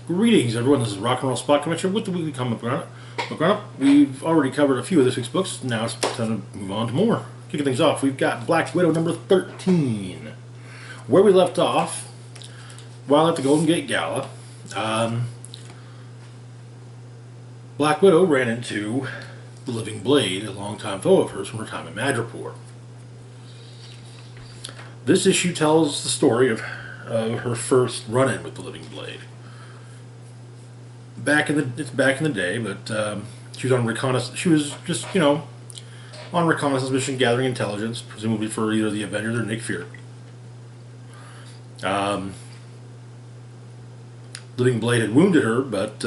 Greetings, everyone. This is Rock and Roll Spot Convention with the weekly comic book roundup. We've already covered a few of this week's books. Now it's time to move on to more. Kicking things off, we've got Black Widow number 13. Where we left off, while at the Golden Gate Gala, Black Widow ran into the Living Blade, a longtime foe of hers from her time in Madripoor. This issue tells the story of her first run-in with the Living Blade. It's back in the day, but she was on reconnaissance. She was just, on reconnaissance mission, gathering intelligence, presumably for either the Avengers or Nick Fury. Living Blade had wounded her, but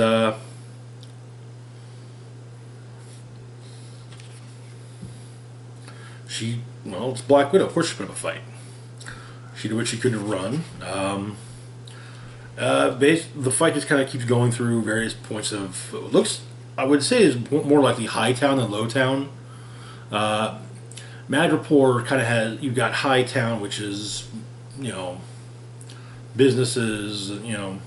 it's Black Widow. Of course, she put up a fight. She did what she could to run. The fight just kind of keeps going through various points of looks. I would say is more likely high town than low town. Madripoor kind of has, you've got high town, which is businesses, the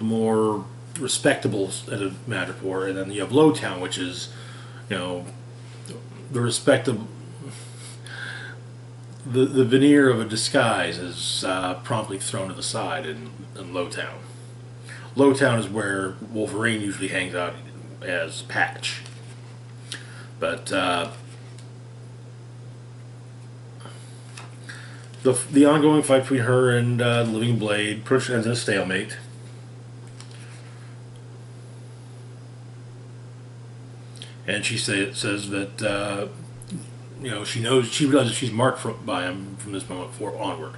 more respectable at a Madripoor, and then you have low town, which is the respectable. The veneer of a disguise is promptly thrown to the side in Lowtown. Lowtown is where Wolverine usually hangs out as Patch. But the ongoing fight between her and the Living Blade pretty much ends in a stalemate. And she says that she realizes she's marked by him from this moment onward.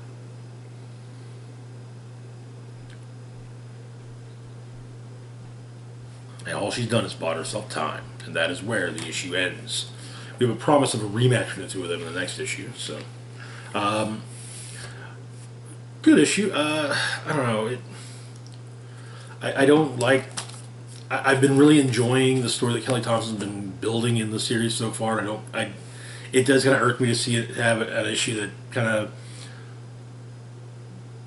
And all she's done is bought herself time, and that is where the issue ends. We have a promise of a rematch between the two of them in the next issue. So, good issue. I don't know. I don't like. I've been really enjoying the story that Kelly Thompson's been building in the series so far. It does kind of irk me to see it have an issue that kind of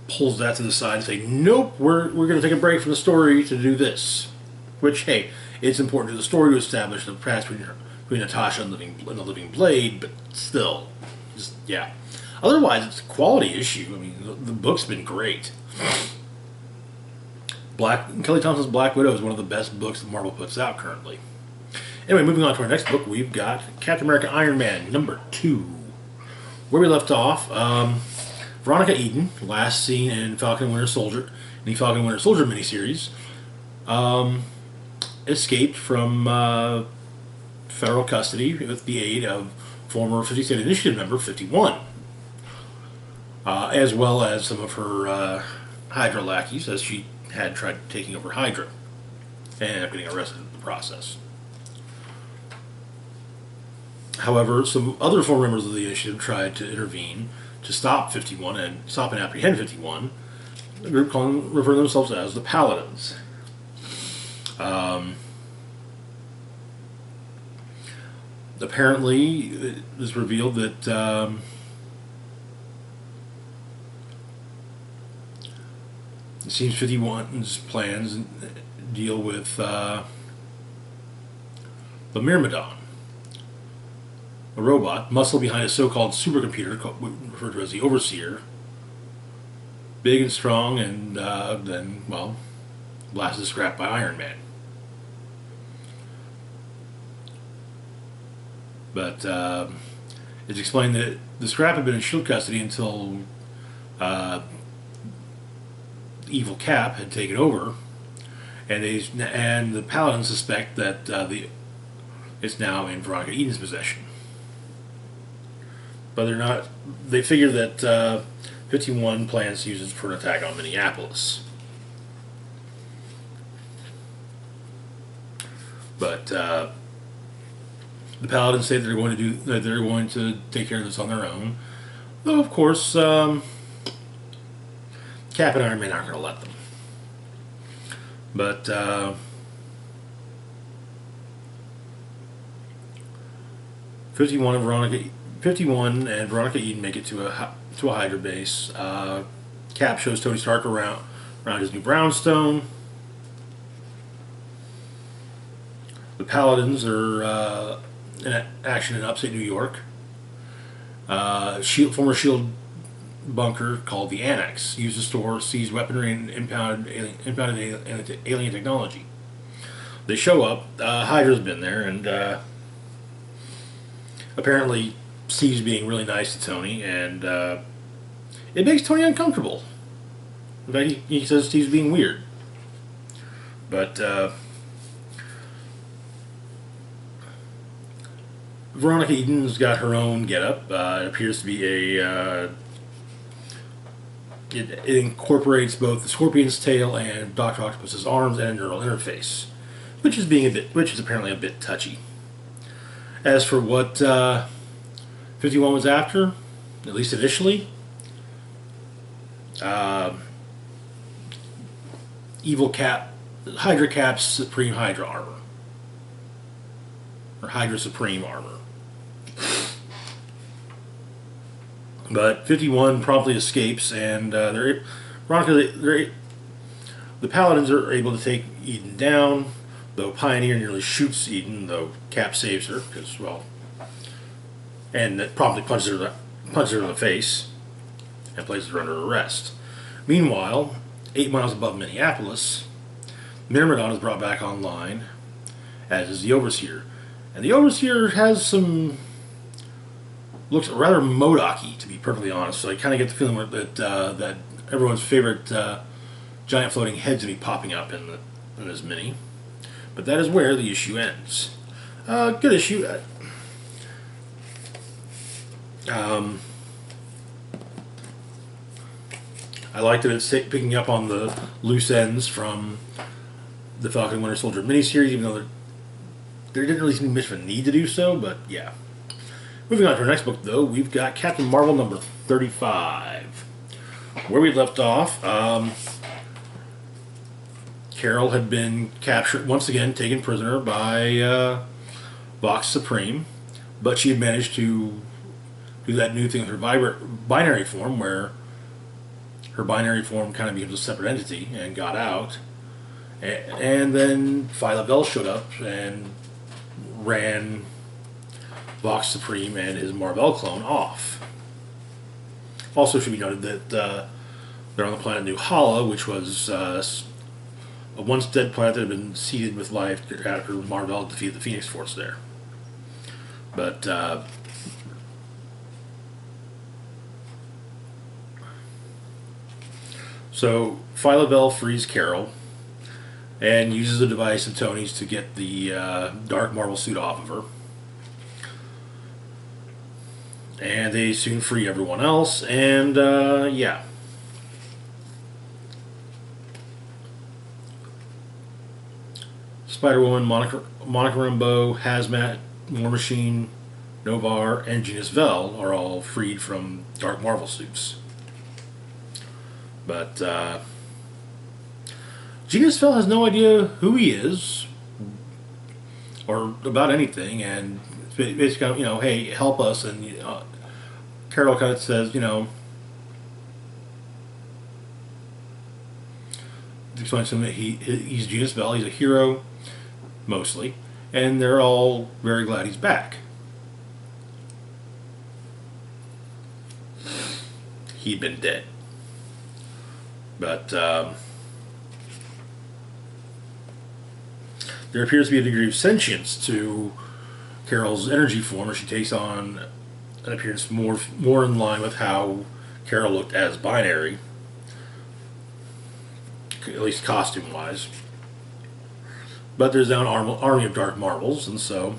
pulls that to the side and say, nope, we're going to take a break from the story to do this. Which, hey, it's important to the story to establish the past between Natasha and the Living Blade, but still, yeah. Otherwise, it's a quality issue. I mean, the book's been great. Kelly Thompson's Black Widow is one of the best books that Marvel puts out currently. Anyway, moving on to our next book, we've got Captain America Iron Man number 2. Where we left off, Veronica Eden, last seen in Falcon and Winter Soldier, in the Falcon and Winter Soldier miniseries, escaped from federal custody with the aid of former 50 State Initiative member 51, as well as some of her Hydra lackeys, as she had tried taking over Hydra and ended up getting arrested in the process. However, some other former members of the initiative tried to intervene to stop 51 and stop and apprehend 51. The group referring themselves as the Paladins. Apparently, it was revealed that it seems 51's plans deal with the Myrmidon, a robot, muscle behind a so-called supercomputer referred to as the Overseer, big and strong, and then, blasted to scrap by Iron Man. But it's explained that the scrap had been in SHIELD custody until evil Cap had taken over, and the Paladins suspect that it's now in Veronica Eden's possession. But they're not. They figure that 51 plans to use it for an attack on Minneapolis. But the Paladins say they're going to take care of this on their own. Though, of course, Cap and Iron Man aren't going to let them. But 51 and Veronica Eden make it to a Hydra base. Cap shows Tony Stark around his new brownstone. The Paladins are in action in upstate New York. Former Shield bunker called the Annex used to store seized weaponry and impounded alien technology. They show up. Hydra's been there, and apparently Steve's being really nice to Tony, and it makes Tony uncomfortable. In fact, he says Steve's being weird. But Veronica Eden's got her own getup. It appears to be a. It incorporates both the Scorpion's tail and Doctor Octopus's arms and a neural interface, which is apparently a bit touchy. As for what 51 was after, at least initially, Hydra Cap's Supreme Hydra armor, or Hydra Supreme armor. But 51 promptly escapes, and the Paladins are able to take Eden down, though Pioneer nearly shoots Eden, though Cap saves her, because, well, and that promptly punches her in the face and places her under arrest. Meanwhile, 8 miles above Minneapolis, Myrmidon is brought back online, as is the Overseer. And the Overseer has looks rather MODOK-y, to be perfectly honest. So I kind of get the feeling that everyone's favorite giant floating head's going to be popping up in this mini. But that is where the issue ends. Good issue. I like that it's picking up on the loose ends from the Falcon and Winter Soldier miniseries, even though there didn't really seem much of a need to do so, but yeah. Moving on to our next book, though, we've got Captain Marvel number 35. Where we left off, Carol had been captured, once again taken prisoner by Vox Supreme, but she had managed to do that new thing with her binary form, where her binary form kind of becomes a separate entity, and got out. And then Phyla Vell showed up and ran Vox Supreme and his Mar-Vell clone off. Also should be noted that they're on the planet New Hala, which was a once dead planet that had been seeded with life after Mar-Vell defeated the Phoenix Force there. But so Phyla Vell frees Carol and uses the device of Tony's to get the dark Marvel suit off of her. And they soon free everyone else, and yeah. Spider-Woman, Monica Rambeau, Hazmat, War Machine, Novar, and Genus Vell are all freed from Dark Marvel suits. But Genus Vell has no idea who he is, or about anything, and basically, hey, help us, and Carol kind of says, explains to him that he's Genus Vell, he's a hero, mostly, and they're all very glad he's back. He'd been dead. But there appears to be a degree of sentience to Carol's energy form, as she takes on an appearance more in line with how Carol looked as binary, at least costume-wise. But there's now an army of Dark Marvels, and so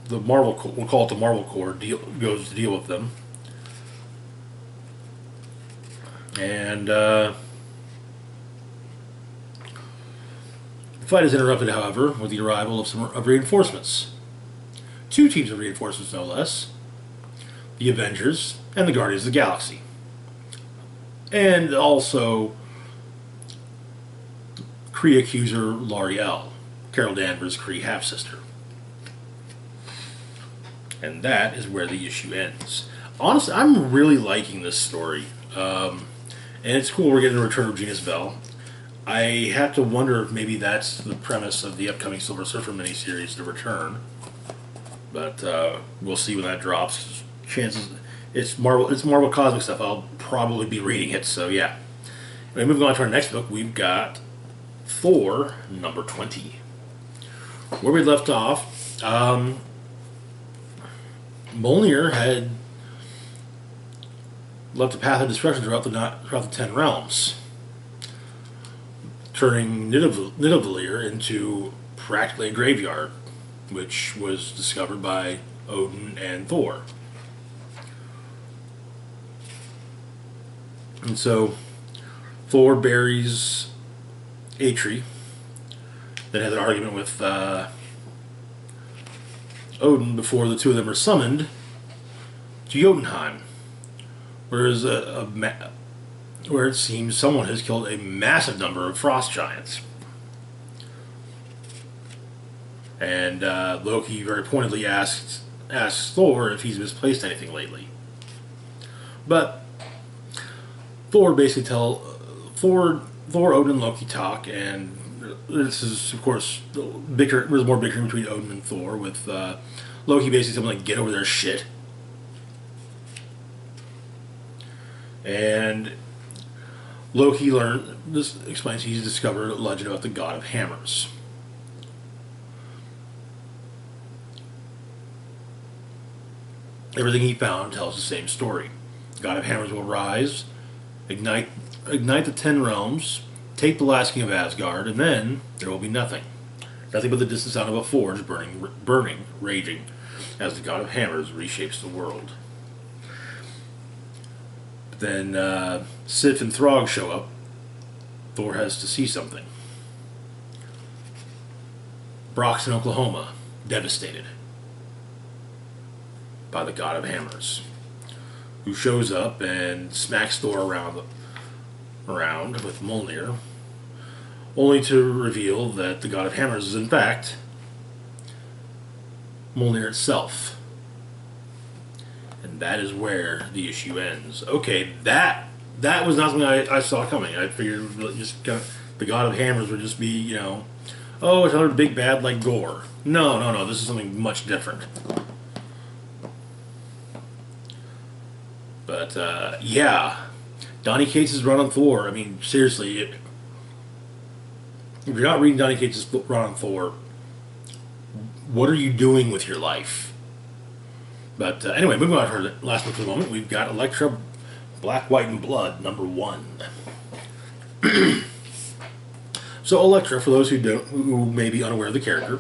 the Marvel, we'll call it the Marvel Corps, goes to deal with them. And the fight is interrupted, however, with the arrival of reinforcements. 2 teams of reinforcements, no less. The Avengers and the Guardians of the Galaxy. And also Kree accuser L'Oreal, Carol Danvers' Kree half-sister. And that is where the issue ends. Honestly, I'm really liking this story. And it's cool we're getting the return of Genus Bell. I have to wonder if maybe that's the premise of the upcoming Silver Surfer miniseries, The Return. But we'll see when that drops. Chances it's Marvel Cosmic stuff. I'll probably be reading it. So yeah. Anyway, moving on to our next book, we've got Thor number 20. Where we left off, Mjolnir had left a path of destruction throughout the 10 realms, turning Nidavellir into practically a graveyard, which was discovered by Odin and Thor. And so Thor buries Atri, then has an argument with Odin before the two of them are summoned to Jotunheim, where it seems someone has killed a massive number of frost giants. And Loki very pointedly asks Thor if he's misplaced anything lately. But Thor basically Thor, Odin, and Loki talk, and this is, of course, there's more bickering between Odin and Thor, with Loki basically telling him, like, get over their shit. And Loki explains he's discovered a legend about the god of hammers. Everything he found tells the same story. The god of hammers will rise, ignite the 10 realms, take the last king of Asgard, and then there will be nothing. Nothing but the distant sound of a forge burning, raging, as the god of hammers reshapes the world. But then Sif and Throg show up. Thor has to see something. Brock's in Oklahoma, devastated by the god of hammers, who shows up and smacks Thor around with Mjolnir, only to reveal that the god of hammers is in fact Mjolnir itself. And that is where the issue ends. Okay, that was not something I saw coming. I figured the god of hammers would just be, oh, it's another big bad like Gore. No, this is something much different. But, yeah, Donny Cates' run on Thor, I mean, seriously, if you're not reading Donny Cates' run on Thor, what are you doing with your life? But anyway, moving on to our last book for the moment, we've got Elektra, Black, White, and Blood, number 1. So Elektra, for those who may be unaware of the character,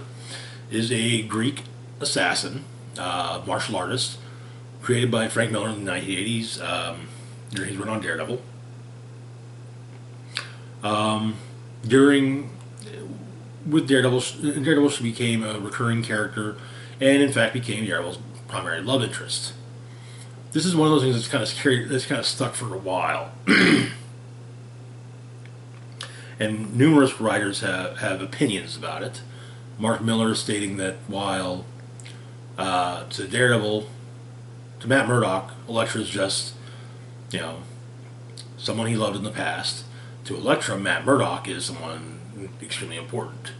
is a Greek assassin, martial artist, created by Frank Miller in the 1980s during his run on Daredevil. With Daredevil, she became a recurring character, and in fact became Daredevil's primary love interest. This is one of those things that's kind of stuck for a while, and numerous writers have opinions about it. Mark Miller stating that while to Matt Murdock, Elektra is just, someone he loved in the past. To Elektra, Matt Murdock is someone extremely important.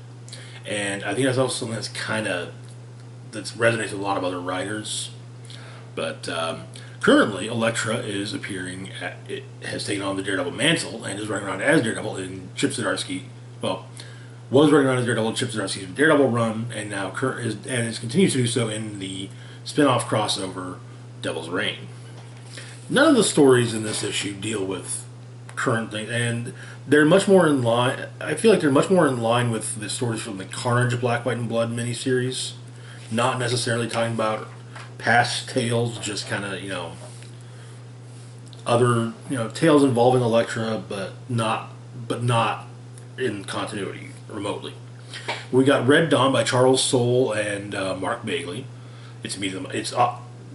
And I think that's also something that resonates with a lot of other writers. But currently, Elektra is has taken on the Daredevil mantle and is running around as Daredevil in Chip Zdarsky. Well, was running around as Daredevil in Chip Zdarsky's Daredevil run, and now continues to do so in the spin-off crossover Devil's Reign. None of the stories in this issue deal with current things, and they're much more in line. I feel like they're much more in line with the stories from the Carnage, Black, White, and Blood miniseries. Not necessarily talking about past tales, just kind of other tales involving Elektra, but not in continuity remotely. We got Red Dawn by Charles Soule and Mark Bagley.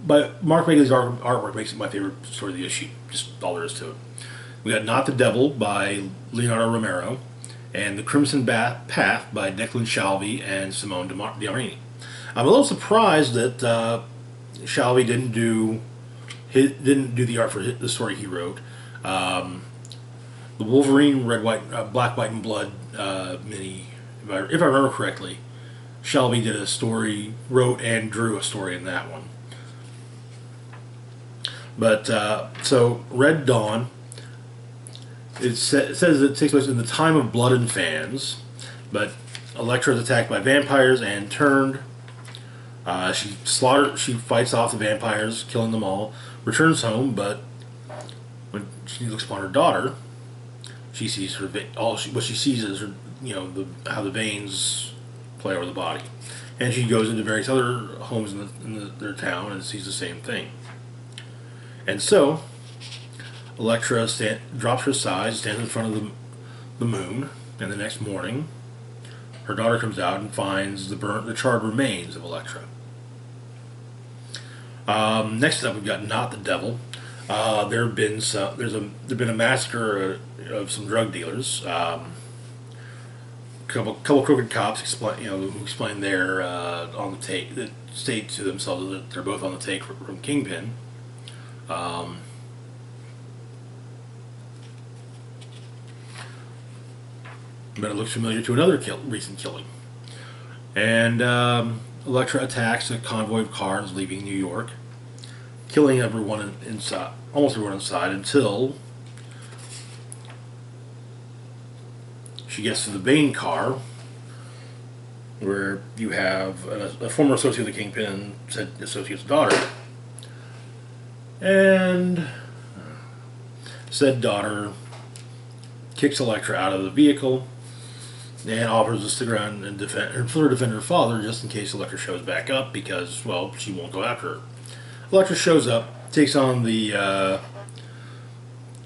But Mark Bagley's artwork makes it my favorite story of the issue. Just all there is to it. We got Not the Devil by Leonardo Romero, and The Crimson Path by Declan Shalvey and Simone D'Arini. I'm a little surprised that Shalvey didn't do the art for the story he wrote. the Wolverine Red, White, Black, White, and Blood mini, if I remember correctly. Shelby did a story, wrote and drew a story in that one. But so Red Dawn, it says it takes place in the time of Blood and Fans, but Elektra is attacked by vampires and turned. She fights off the vampires, killing them all. Returns home, but when she looks upon her daughter, she sees her what she sees is her, how the veins play over the body, and she goes into various other homes in their town and sees the same thing. And so, Elektra drops her size, stands in front of the moon, and the next morning, her daughter comes out and finds the charred remains of Elektra. Next up, we've got Not the Devil. There's been a massacre of some drug dealers. Couple crooked cops who explain they're on the take, that state to themselves that they're both on the take from Kingpin. But it looks familiar to another recent killing. And Elektra attacks a convoy of cars leaving New York, killing everyone inside, almost everyone inside, until she gets to the Bane car, where you have a former associate of the Kingpin and said associate's daughter. And said daughter kicks Elektra out of the vehicle and offers to stick around and defend her father just in case Elektra shows back up, because, well, she won't go after her. Elektra shows up, takes on the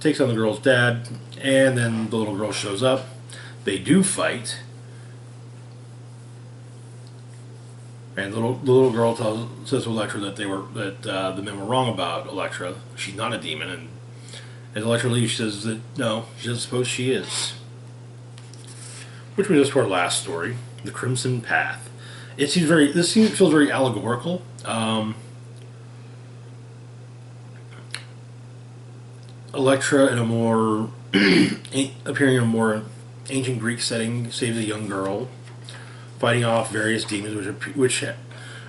girl's dad, and then the little girl shows up. They do fight, and the little girl says to Elektra that the men were wrong about Elektra. She's not a demon, and as Elektra leaves, she says that no, she doesn't suppose she is. Which brings us to our last story, The Crimson Path. This feels very allegorical. Elektra, in a more appearing in a more ancient Greek setting, saves a young girl, fighting off various demons, which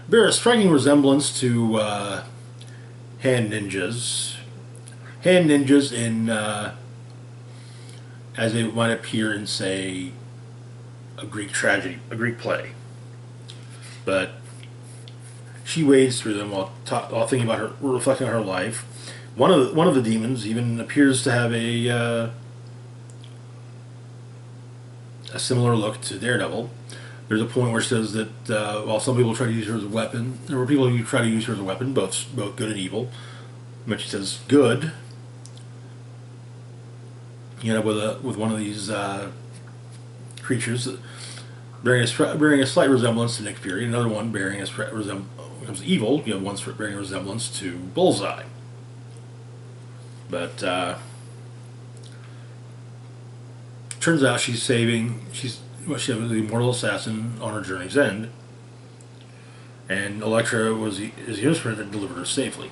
bear a striking resemblance to hand ninjas. Hand ninjas in as they might appear in, say, a Greek tragedy, a Greek play. But she wades through them while thinking about her, reflecting on her life. One of the demons even appears to have a similar look to Daredevil. There's a point where it says that while some people try to use her as a weapon, there were people who try to use her as a weapon, both good and evil. But she says good. With one of these creatures bearing a slight resemblance to Nick Fury, another one bearing becomes evil. You have one bearing a resemblance to Bullseye. But turns out she's the immortal assassin on her journey's end, and Elektra is the instrument that delivered her safely.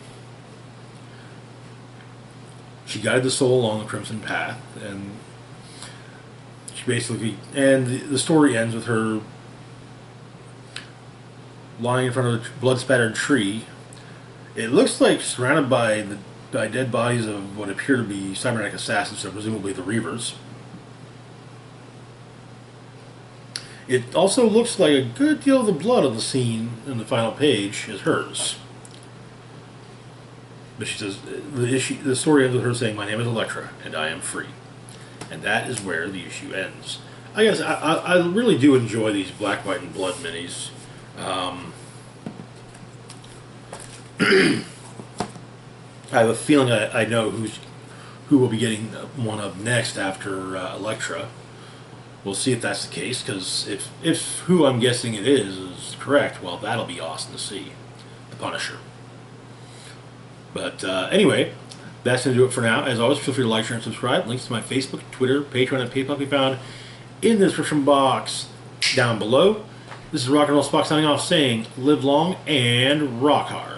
She guided the soul along the Crimson Path, and the story ends with her lying in front of a blood-spattered tree. It looks like surrounded by dead bodies of what appear to be cybernetic assassins, so presumably the Reavers. It also looks like a good deal of the blood of the scene in the final page is hers. But she says the story ends with her saying, "My name is Elektra, and I am free," and that is where the issue ends. I guess I really do enjoy these Black, White, and Blood minis. I have a feeling I know who will be getting one of next after Elektra. We'll see if that's the case, because if who I'm guessing it is correct, well, that'll be awesome to see. The Punisher. But anyway, that's going to do it for now. As always, feel free to like, share, and subscribe. Links to my Facebook, Twitter, Patreon, and PayPal can be found in the description box down below. This is Rock and Roll Spock signing off, saying live long and rock hard.